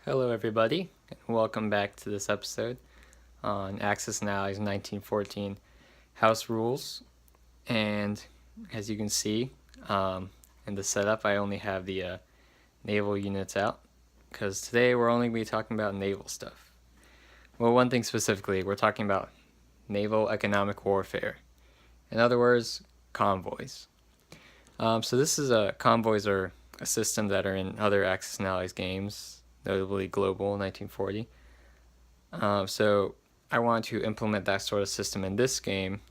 Hello everybody, and welcome back to this episode on Axis and Allies 1914 House Rules. And as you can see in the setup, I only have the naval units out because today we're only going to be talking about naval stuff. Well, one thing specifically, we're talking about naval economic warfare. In other words, convoys. So this is convoys are a system that are in other Axis and Allies games, notably Global 1940. So I want to implement that sort of system in this game,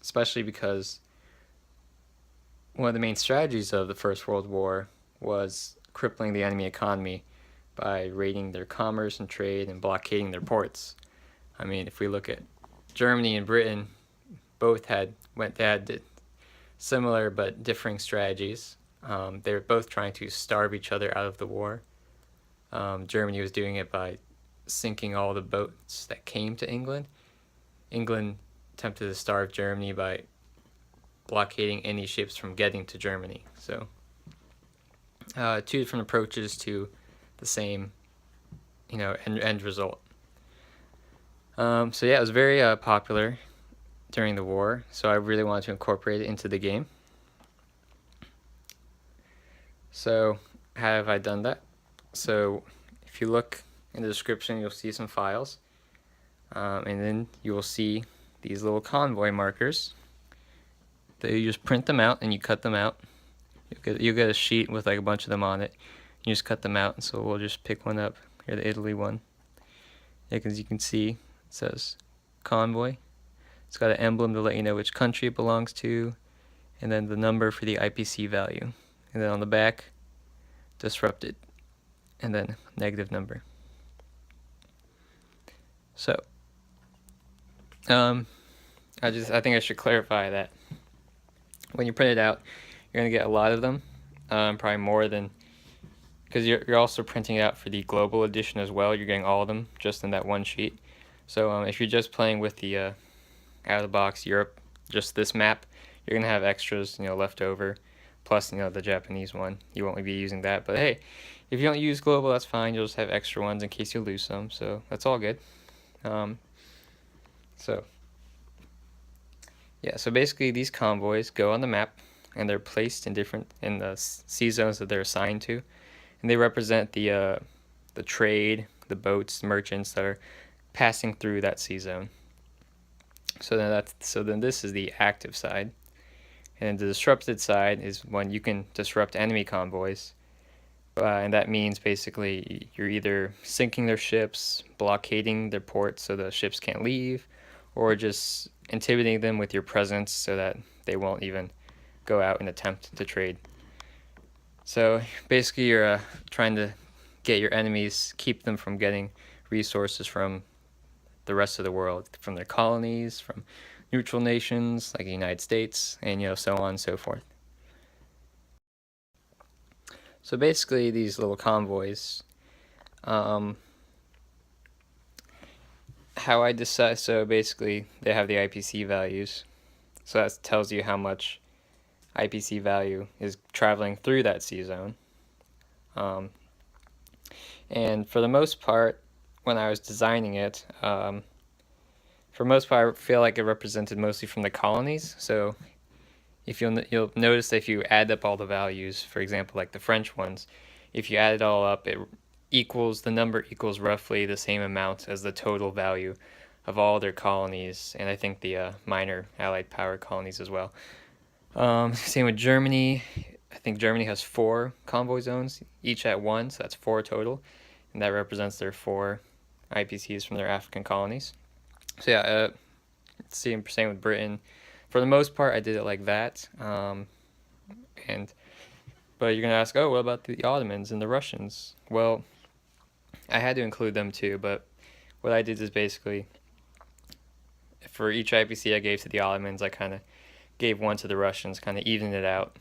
especially because one of the main strategies of the First World War was crippling the enemy economy by raiding their commerce and trade and blockading their ports. I mean, if we look at Germany and Britain, both had similar but differing strategies. They were both trying to starve each other out of the war. Germany was doing it by sinking all the boats that came to England. England attempted to starve Germany by blockading any ships from getting to Germany. So two different approaches to the same, end result. So yeah, it was very popular during the war, so I really wanted to incorporate it into the game. So how have I done that? So if you look in the description, you'll see some files, and then you will see these little convoy markers. You just print them out and you cut them out. You get a sheet with like a bunch of them on it. You just cut them out. So we'll just pick one up. Here, the Italy one. As you can see, it says convoy. It's got an emblem to let you know which country it belongs to, and then the number for the IPC value. And then on the back, disrupted, and then negative number. So, I think I should clarify that when you print it out, you're gonna get a lot of them, probably more than, because you're also printing it out for the global edition as well. You're getting all of them just in that one sheet. So if you're just playing with the out of the box Europe, just this map, you're gonna have extras, left over, plus the Japanese one. You won't be using that, but hey, if you don't use global, that's fine. You'll just have extra ones in case you lose some. So that's all good. So basically these convoys go on the map and they're placed in the sea zones that they're assigned to, and they represent the trade, the boats, the merchants that are passing through that sea zone. So then this is the active side, and the disrupted side is when you can disrupt enemy convoys, and that means basically you're either sinking their ships, blockading their ports so the ships can't leave, or just intimidating them with your presence so that they won't even go out and attempt to trade. So basically you're trying to get your enemies, keep them from getting resources from the rest of the world, from their colonies, from neutral nations like the United States, and so on and so forth. So basically these little convoys, how I decide, so basically they have the IPC values, so that tells you how much IPC value is traveling through that sea zone. And for the most part, when I was designing it, for the most part, I feel like it represented mostly from the colonies. So if you'll notice that if you add up all the values, for example, like the French ones, if you add it all up, the number equals roughly the same amount as the total value of all their colonies, and I think the minor Allied power colonies as well. Same with Germany. I think Germany has 4 convoy zones, each at 1, so that's 4 total, and that represents their 4 IPCs from their African colonies. So yeah, same with Britain. For the most part, I did it like that. But you're gonna ask, oh, what about the Ottomans and the Russians? Well, I had to include them too, but what I did is basically, for each IPC I gave to the Ottomans, I kind of gave one to the Russians, kind of evened it out.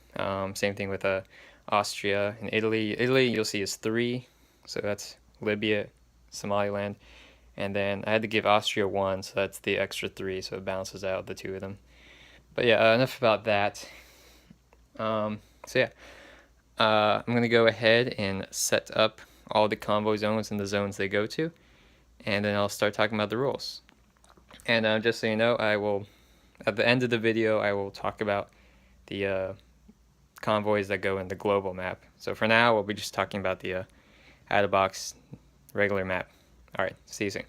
Same thing with Austria and Italy. Italy, you'll see, is 3, so that's Libya, Somaliland, and then I had to give Austria 1, so that's the extra 3, so it balances out the 2 of them. But yeah, enough about that. I'm going to go ahead and set up all the convoy zones and the zones they go to, and then I'll start talking about the rules. And just so you know, I will, at the end of the video, I will talk about the convoys that go in the global map. So for now, we'll be just talking about the out-of-box regular map. Alright, see you soon.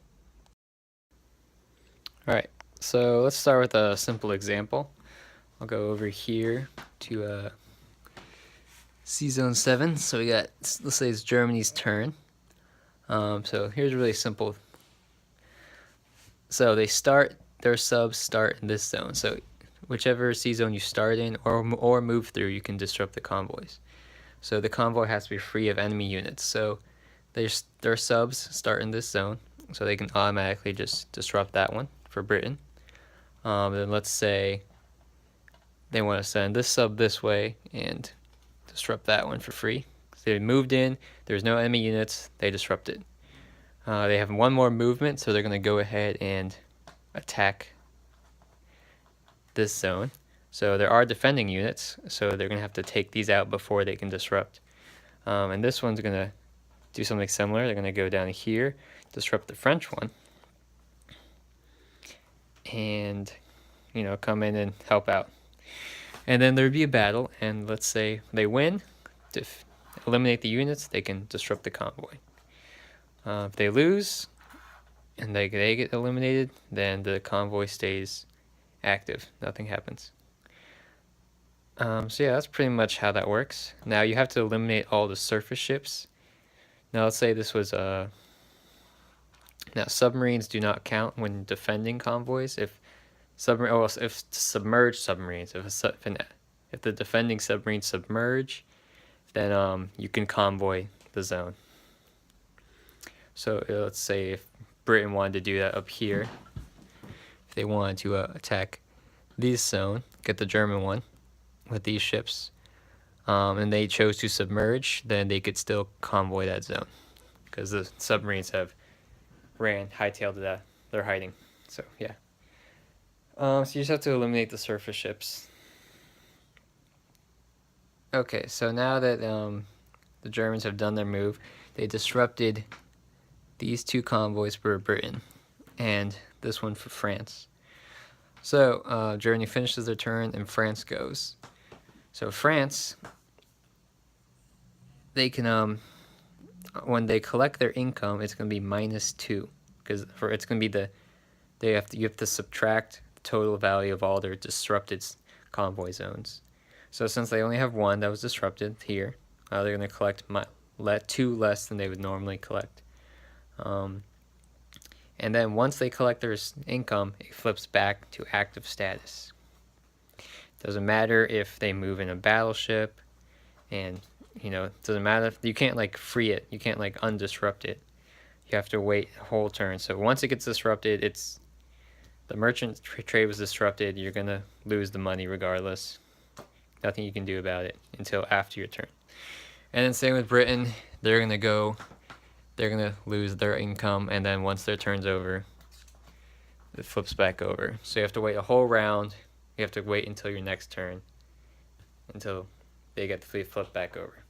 Alright, so let's start with a simple example. I'll go over here to C Zone 7. So we got, let's say it's Germany's turn. So here's really simple. So their subs start in this zone. So whichever C zone you start in or move through, you can disrupt the convoys. So the convoy has to be free of enemy units. So their subs start in this zone, so they can automatically just disrupt that one for Britain. Then let's say they want to send this sub this way and disrupt that one for free. So they moved in, there's no enemy units, they disrupt it. They have one more movement, so they're going to go ahead and attack this zone. So there are defending units, so they're going to have to take these out before they can disrupt. And this one's going to do something similar. They're going to go down here, disrupt the French one, and come in and help out. And then there'd be a battle, and let's say they win, eliminate the units, they can disrupt the convoy. If they lose and they get eliminated, then the convoy stays active. Nothing happens. So yeah, that's pretty much how that works. Now you have to eliminate all the surface ships. Now let's say this was now submarines do not count when defending convoys. If submerged submarines, if the defending submarines submerge, then you can convoy the zone. So let's say if Britain wanted to do that up here, if they wanted to attack this zone, get the German one with these ships, and they chose to submerge, then they could still convoy that zone because the submarines have hightailed to that. They're hiding. So yeah. So you just have to eliminate the surface ships. Okay, so now that the Germans have done their move, they disrupted these two convoys for Britain and this one for France. So Germany finishes their turn and France goes. So France, they can when they collect their income, it's going to be -2 because it's going to be you have to subtract the total value of all their disrupted convoy zones. So since they only have one that was disrupted here, they're going to collect 2 less than they would normally collect. And then once they collect their income, it flips back to active status. Doesn't matter if they move in a battleship, and it doesn't matter if you can't like free it, you can't like undisrupt it. You have to wait a whole turn. So once it gets disrupted, the merchant trade was disrupted. You're gonna lose the money regardless. Nothing you can do about it until after your turn. And then same with Britain, they're gonna lose their income, and then once their turn's over, it flips back over. So you have to wait a whole round. You have to wait until your next turn, until they get the flip back over.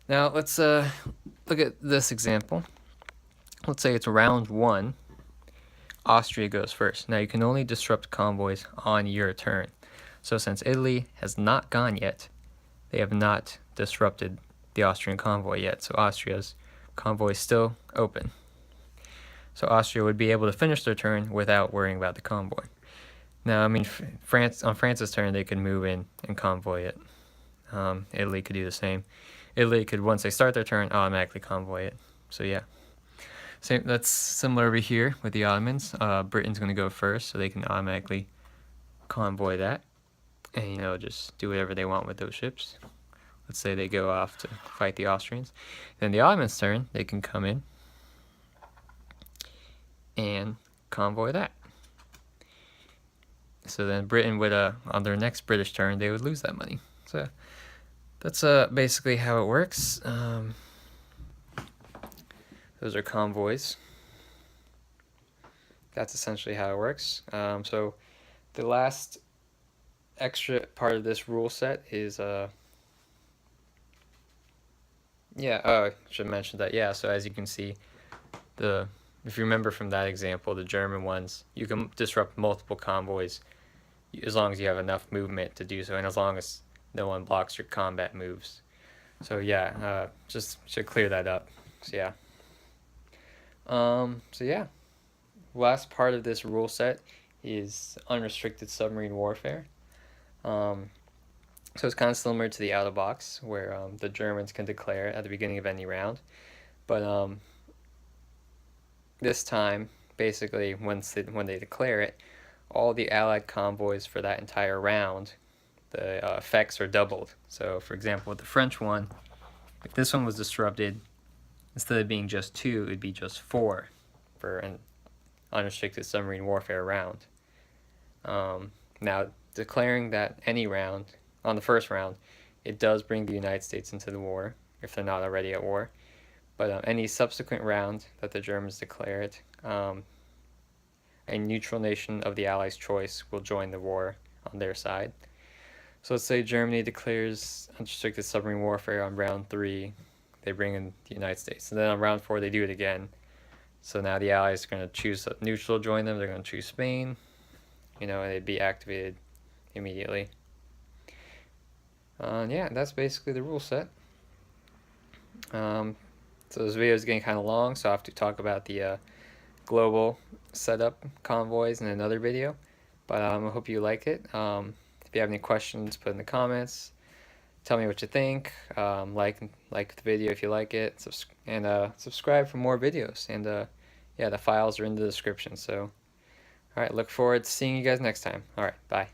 Now let's look at this example. Let's say it's round 1. Austria goes first. Now you can only disrupt convoys on your turn. So since Italy has not gone yet, they have not disrupted the Austrian convoy yet. So Austria's convoy is still open. So Austria would be able to finish their turn without worrying about the convoy. Now, I mean, on France's turn, they could move in and convoy it. Italy could do the same. Italy could, once they start their turn, automatically convoy it. So yeah. Same. That's similar over here with the Ottomans. Britain's going to go first, so they can automatically convoy that. And, just do whatever they want with those ships. Let's say they go off to fight the Austrians. Then the Ottomans' turn, they can come in and convoy that. So then Britain would, on their next British turn, they would lose that money. So that's basically how it works. Those are convoys. That's essentially how it works. So the last extra part of this rule set is Yeah, should mention that. Yeah, so as you can see, the if you remember from that example, the German ones, you can disrupt multiple convoys as long as you have enough movement to do so, and as long as no one blocks your combat moves. So yeah, just should clear that up. So yeah. So yeah, last part of this rule set is unrestricted submarine warfare. Um, so it's kind of similar to the out of box, where the Germans can declare at the beginning of any round, but this time, basically, when they declare it, all the Allied convoys for that entire round, the effects are doubled. So, for example, with the French one, if this one was disrupted, instead of being just 2, it would be just 4 for an unrestricted submarine warfare round. Now, declaring that any round, on the first round, it does bring the United States into the war, if they're not already at war. But any subsequent round that the Germans declare it, a neutral nation of the Allies' choice will join the war on their side. So let's say Germany declares unrestricted submarine warfare on round 3, they bring in the United States. And then on round 4, they do it again. So now the Allies are going to choose a neutral to join them. They're going to choose Spain, and they'd be activated immediately. Yeah, that's basically the rule set. So this video is getting kind of long, so I have to talk about the global setup convoys in another video. But I hope you like it. If you have any questions, put in the comments. Tell me what you think. Like the video if you like it, and subscribe for more videos. And yeah, the files are in the description. So, all right, look forward to seeing you guys next time. All right, bye.